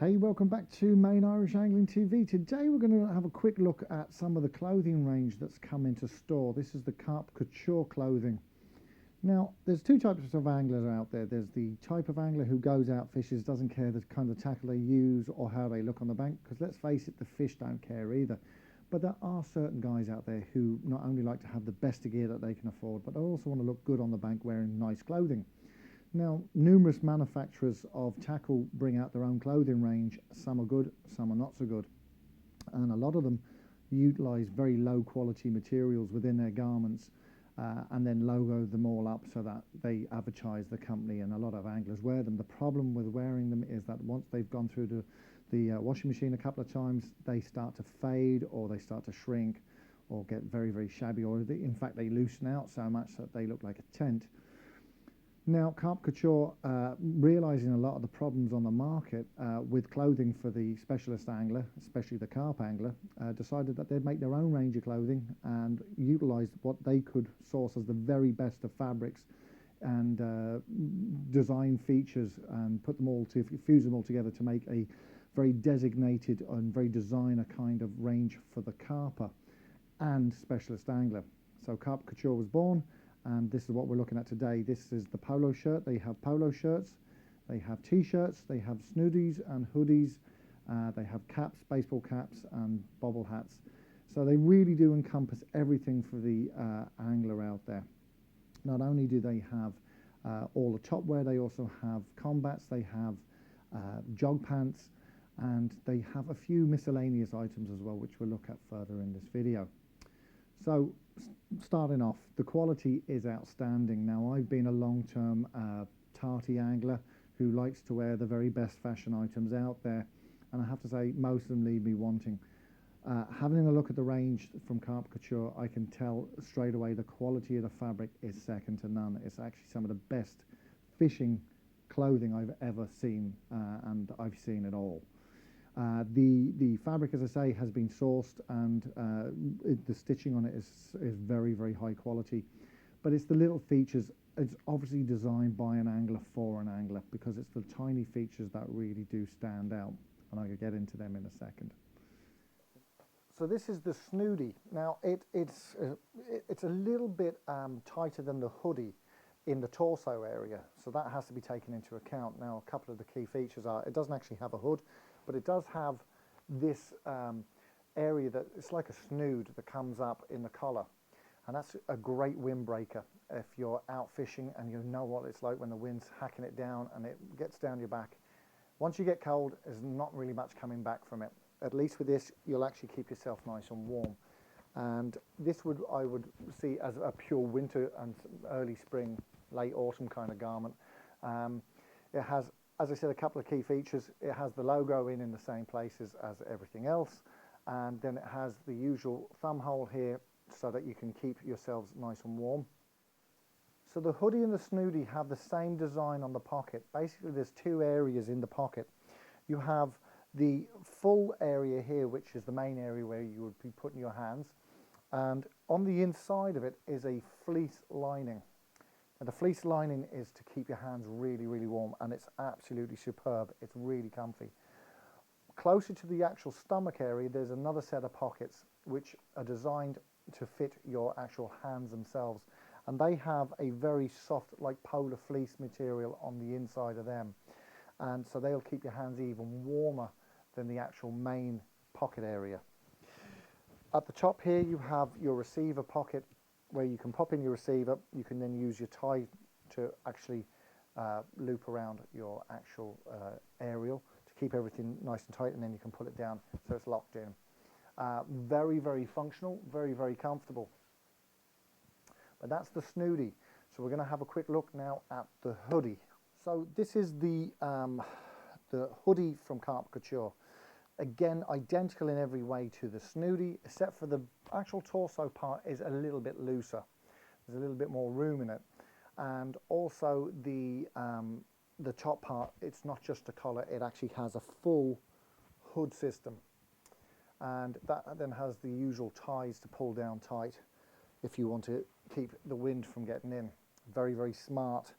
Hey, welcome back to Main Irish Angling TV. Today we're going to have a quick look at some of the clothing range that's come into store. This is the Carp Couture clothing. Now, there's two types of anglers out there. There's the type of angler who goes out, fishes, doesn't care the kind of tackle they use or how they look on the bank, because let's face it, the fish don't care either. But there are certain guys out there who not only like to have the best of gear that they can afford, but they also want to look good on the bank wearing nice clothing. Now, numerous manufacturers of tackle bring out their own clothing range. Some are good, some are not so good. And a lot of them utilize very low quality materials within their garments and then logo them all up so that they advertise the company, and a lot of anglers wear them. The problem with wearing them is that once they've gone through the washing machine a couple of times, they start to fade or they start to shrink or get very, very shabby, or in fact they loosen out so much that they look like a tent. Now, Carp Couture, realising a lot of the problems on the market with clothing for the specialist angler, especially the carp angler, decided that they'd make their own range of clothing and utilised what they could source as the very best of fabrics and design features and put them all to fuse them all together to make a very designated and very designer kind of range for the carper and specialist angler. So Carp Couture was born. And this is what we're looking at today. This is the polo shirt. They have polo shirts, they have T-shirts, they have Snooties and hoodies, they have caps, baseball caps and bobble hats. So they really do encompass everything for the angler out there. Not only do they have all the top wear, they also have combats, they have jog pants, and they have a few miscellaneous items as well, which we'll look at further in this video. So starting off, the quality is outstanding. Now, I've been a long-term tarty angler who likes to wear the very best fashion items out there, and I have to say most of them leave me wanting. Having a look at the range from Carp Couture, I can tell straight away the quality of the fabric is second to none. It's actually some of the best fishing clothing I've ever seen, and I've seen it all. The fabric, as I say, has been sourced, and the stitching on it is very, very high quality. But it's the little features. It's obviously designed by an angler for an angler, because it's the tiny features that really do stand out, and I'll get into them in a second. So this is the Snooty. Now it's a little bit tighter than the Hoodie in the torso area, so that has to be taken into account. Now, a couple of the key features are it doesn't actually have a hood, but it does have this area that it's like a snood that comes up in the collar, and that's a great windbreaker if you're out fishing and you know what it's like when the wind's hacking it down and it gets down your back. Once you get cold, there's not really much coming back from it. At least with this, you'll actually keep yourself nice and warm. And this I would see as a pure winter and early spring, late autumn kind of garment. It has, as I said, a couple of key features. It has the logo in the same places as everything else, and then it has the usual thumb hole here so that you can keep yourselves nice and warm. So the Hoodie and the Snooty have the same design on the pocket. Basically, there's two areas in the pocket. You have the full area here, which is the main area where you would be putting your hands, and on the inside of it is a fleece lining. And the fleece lining is to keep your hands really, really warm, and it's absolutely superb. It's really comfy. Closer to the actual stomach area, there's another set of pockets which are designed to fit your actual hands themselves, and they have a very soft, like polar fleece material on the inside of them, and so they'll keep your hands even warmer than the actual main pocket area. At the top here, you have your receiver pocket, where you can pop in your receiver. You can then use your tie to actually loop around your actual aerial to keep everything nice and tight, and then you can pull it down so it's locked in. Very, very functional, very, very comfortable. But that's the Snooty. So we're going to have a quick look now at the Hoodie. So this is the Hoodie from Carp Couture. Again, identical in every way to the Snooty, except for the actual torso part is a little bit looser. There's a little bit more room in it. And also the top part, it's not just a collar, it actually has a full hood system. And that then has the usual ties to pull down tight if you want to keep the wind from getting in. Very, very smart.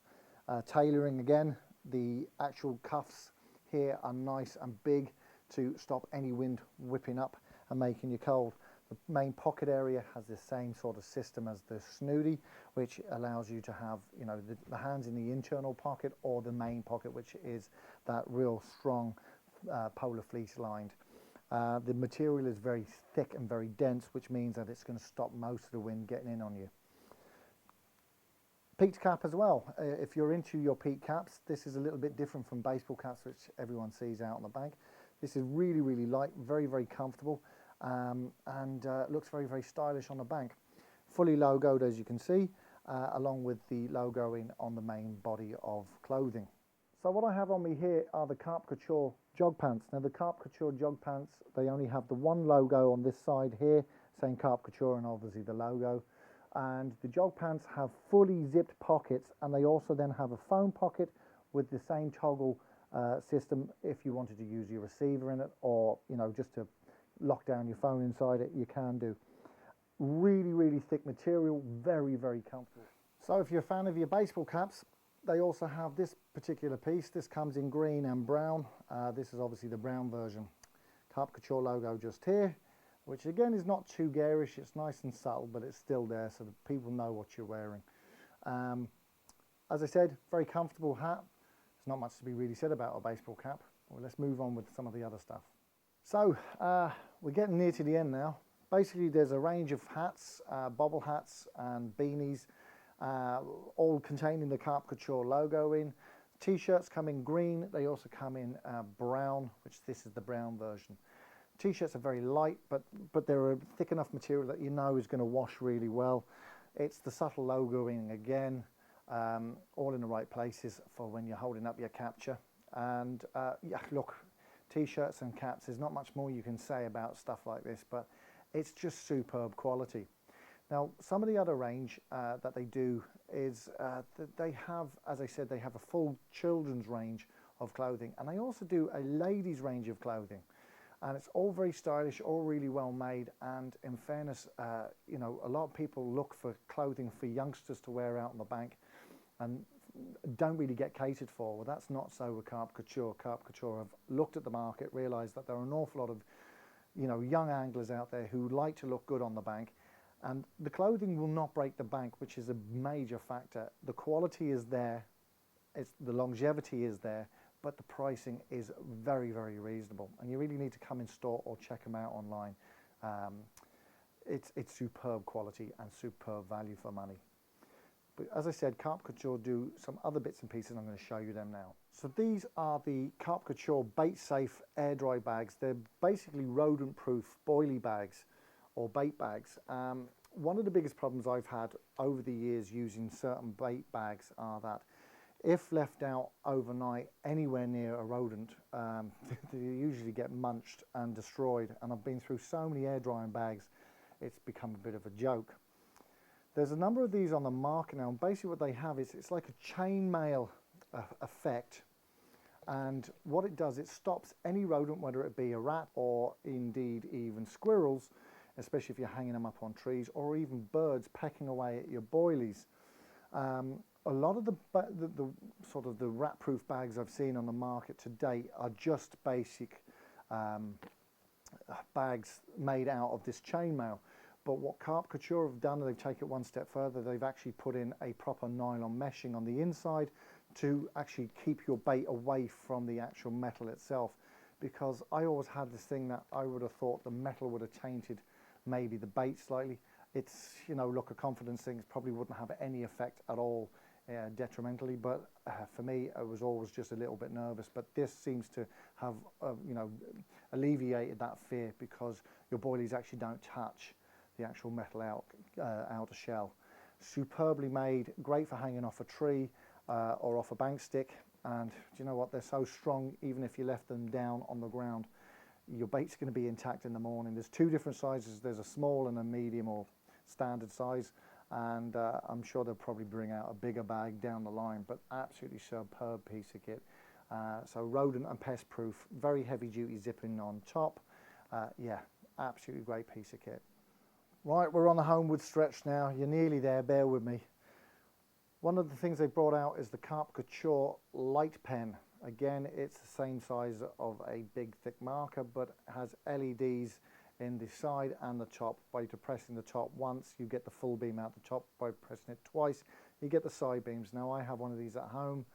Tailoring again, the actual cuffs here are nice and big to stop any wind whipping up and making you cold. The main pocket area has the same sort of system as the Snooty, which allows you to have, you know, the hands in the internal pocket or the main pocket, which is that real strong polar fleece lined. The material is very thick and very dense, which means that it's going to stop most of the wind getting in on you. Peaked cap as well. If you're into your peaked caps, this is a little bit different from baseball caps, which everyone sees out on the bank. This is really, really light, very, very comfortable, and looks very, very stylish on the bank. Fully logoed, as you can see, along with the logoing on the main body of clothing. So what I have on me here are the Carp Couture jog pants. Now the Carp Couture jog pants, they only have the one logo on this side here, saying Carp Couture and obviously the logo. And the jog pants have fully zipped pockets, and they also then have a phone pocket with the same toggle system if you wanted to use your receiver in it, or, you know, just to lock down your phone inside it, you can do. Really, really thick material, very, very comfortable. So if you're a fan of your baseball caps, they also have this particular piece. This comes in green and brown. This is obviously the brown version. Carp Couture logo just here, which again is not too garish. It's nice and subtle, but it's still there so that people know what you're wearing. As I said, very comfortable hat. There's not much to be really said about a baseball cap. Well, let's move on with some of the other stuff. So we're getting near to the end now. Basically, there's a range of hats, bobble hats and beanies, all containing the Carp Couture logo in. T-shirts come in green. They also come in brown, which this is the brown version. T-shirts are very light, but they're a thick enough material that you know is going to wash really well. It's the subtle logoing again, all in the right places for when you're holding up your capture. And yeah, look, T-shirts and caps, there's not much more you can say about stuff like this, but it's just superb quality. Now, some of the other range that they do is that they have, as I said, they have a full children's range of clothing, and they also do a ladies' range of clothing. And it's all very stylish, all really well made, and in fairness, you know, a lot of people look for clothing for youngsters to wear out on the bank and don't really get catered for. Well, that's not so with Carp Couture. Carp Couture have looked at the market, realised that there are an awful lot of, you know, young anglers out there who like to look good on the bank, and the clothing will not break the bank, which is a major factor. The quality is there, the longevity is there, but the pricing is very, very reasonable, and you really need to come in store or check them out online. It's superb quality and superb value for money. But as I said, Carp Couture do some other bits and pieces. I'm going to show you them now. So these are the Carp Couture bait safe air dry bags. They're basically rodent proof boilie bags or bait bags. One of the biggest problems I've had over the years using certain bait bags are that if left out overnight anywhere near a rodent, they usually get munched and destroyed. And I've been through so many air drying bags, it's become a bit of a joke. There's a number of these on the market now, and basically what they have is it's like a chainmail effect. And what it does, it stops any rodent, whether it be a rat or indeed even squirrels, especially if you're hanging them up on trees, or even birds pecking away at your boilies. A lot of the sort of the rat-proof bags I've seen on the market to date are just basic bags made out of this chainmail. But what Carp Couture have done, they've taken it one step further. They've actually put in a proper nylon meshing on the inside to actually keep your bait away from the actual metal itself. Because I always had this thing that I would have thought the metal would have tainted maybe the bait slightly. It's, you know, look, a confidence thing, it probably wouldn't have any effect at all detrimentally, but for me, I was always just a little bit nervous. But this seems to have, you know, alleviated that fear, because your boilies actually don't touch the actual metal outer shell. Superbly made, great for hanging off a tree or off a bank stick. And do you know what? They're so strong, even if you left them down on the ground, your bait's going to be intact in the morning. There's two different sizes. There's a small and a medium or standard size, and I'm sure they'll probably bring out a bigger bag down the line, but absolutely superb piece of kit. So rodent and pest proof, very heavy duty zipping on top. Yeah, absolutely great piece of kit. Right, we're on the homeward stretch now. You're nearly there, bear with me. One of the things they brought out is the Carp Couture light pen. Again, it's the same size of a big thick marker, but has LEDs in the side and the top. By depressing the top once, you get the full beam out the top. By pressing it twice, you get the side beams. Now I have one of these at home,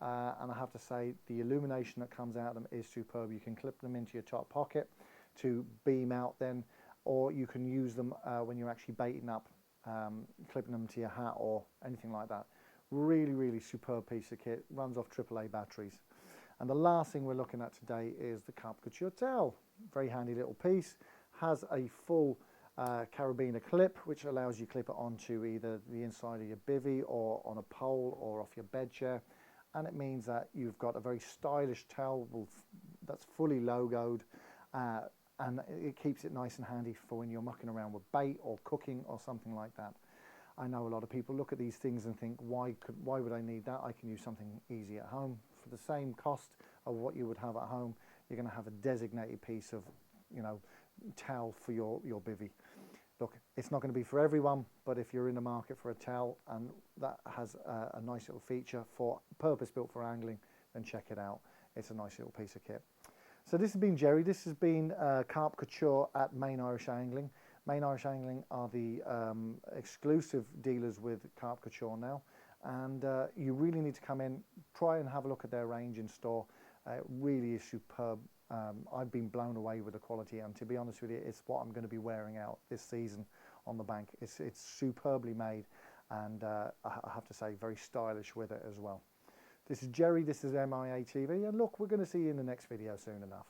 and I have to say the illumination that comes out of them is superb. You can clip them into your top pocket to beam out then, or you can use them when you're actually baiting up, clipping them to your hat or anything like that. Really superb piece of kit, runs off AAA batteries. And the last thing we're looking at today is the Carp Couture towel. Very handy little piece, has a full carabiner clip which allows you to clip it onto either the inside of your bivvy or on a pole or off your bed chair, and it means that you've got a very stylish towel that's fully logoed, and it keeps it nice and handy for when you're mucking around with bait or cooking or something like that. I know a lot of people look at these things and think, why would I need that? I can use something easy at home. For the same cost of what you would have at home, you're going to have a designated piece of, towel for your bivvy. Look, it's not going to be for everyone, but if you're in the market for a towel and that has a nice little feature for purpose-built for angling, then check it out. It's a nice little piece of kit. So this has been Jerry. This has been Carp Couture at Main Irish Angling. Main Irish Angling are the exclusive dealers with Carp Couture now, and you really need to come in, try and have a look at their range in store. It really is superb. I've been blown away with the quality, and to be honest with you, it's what I'm going to be wearing out this season on the bank. It's superbly made, and I have to say, very stylish with it as well. This is Jerry, this is MIA TV, and look, we're going to see you in the next video soon enough.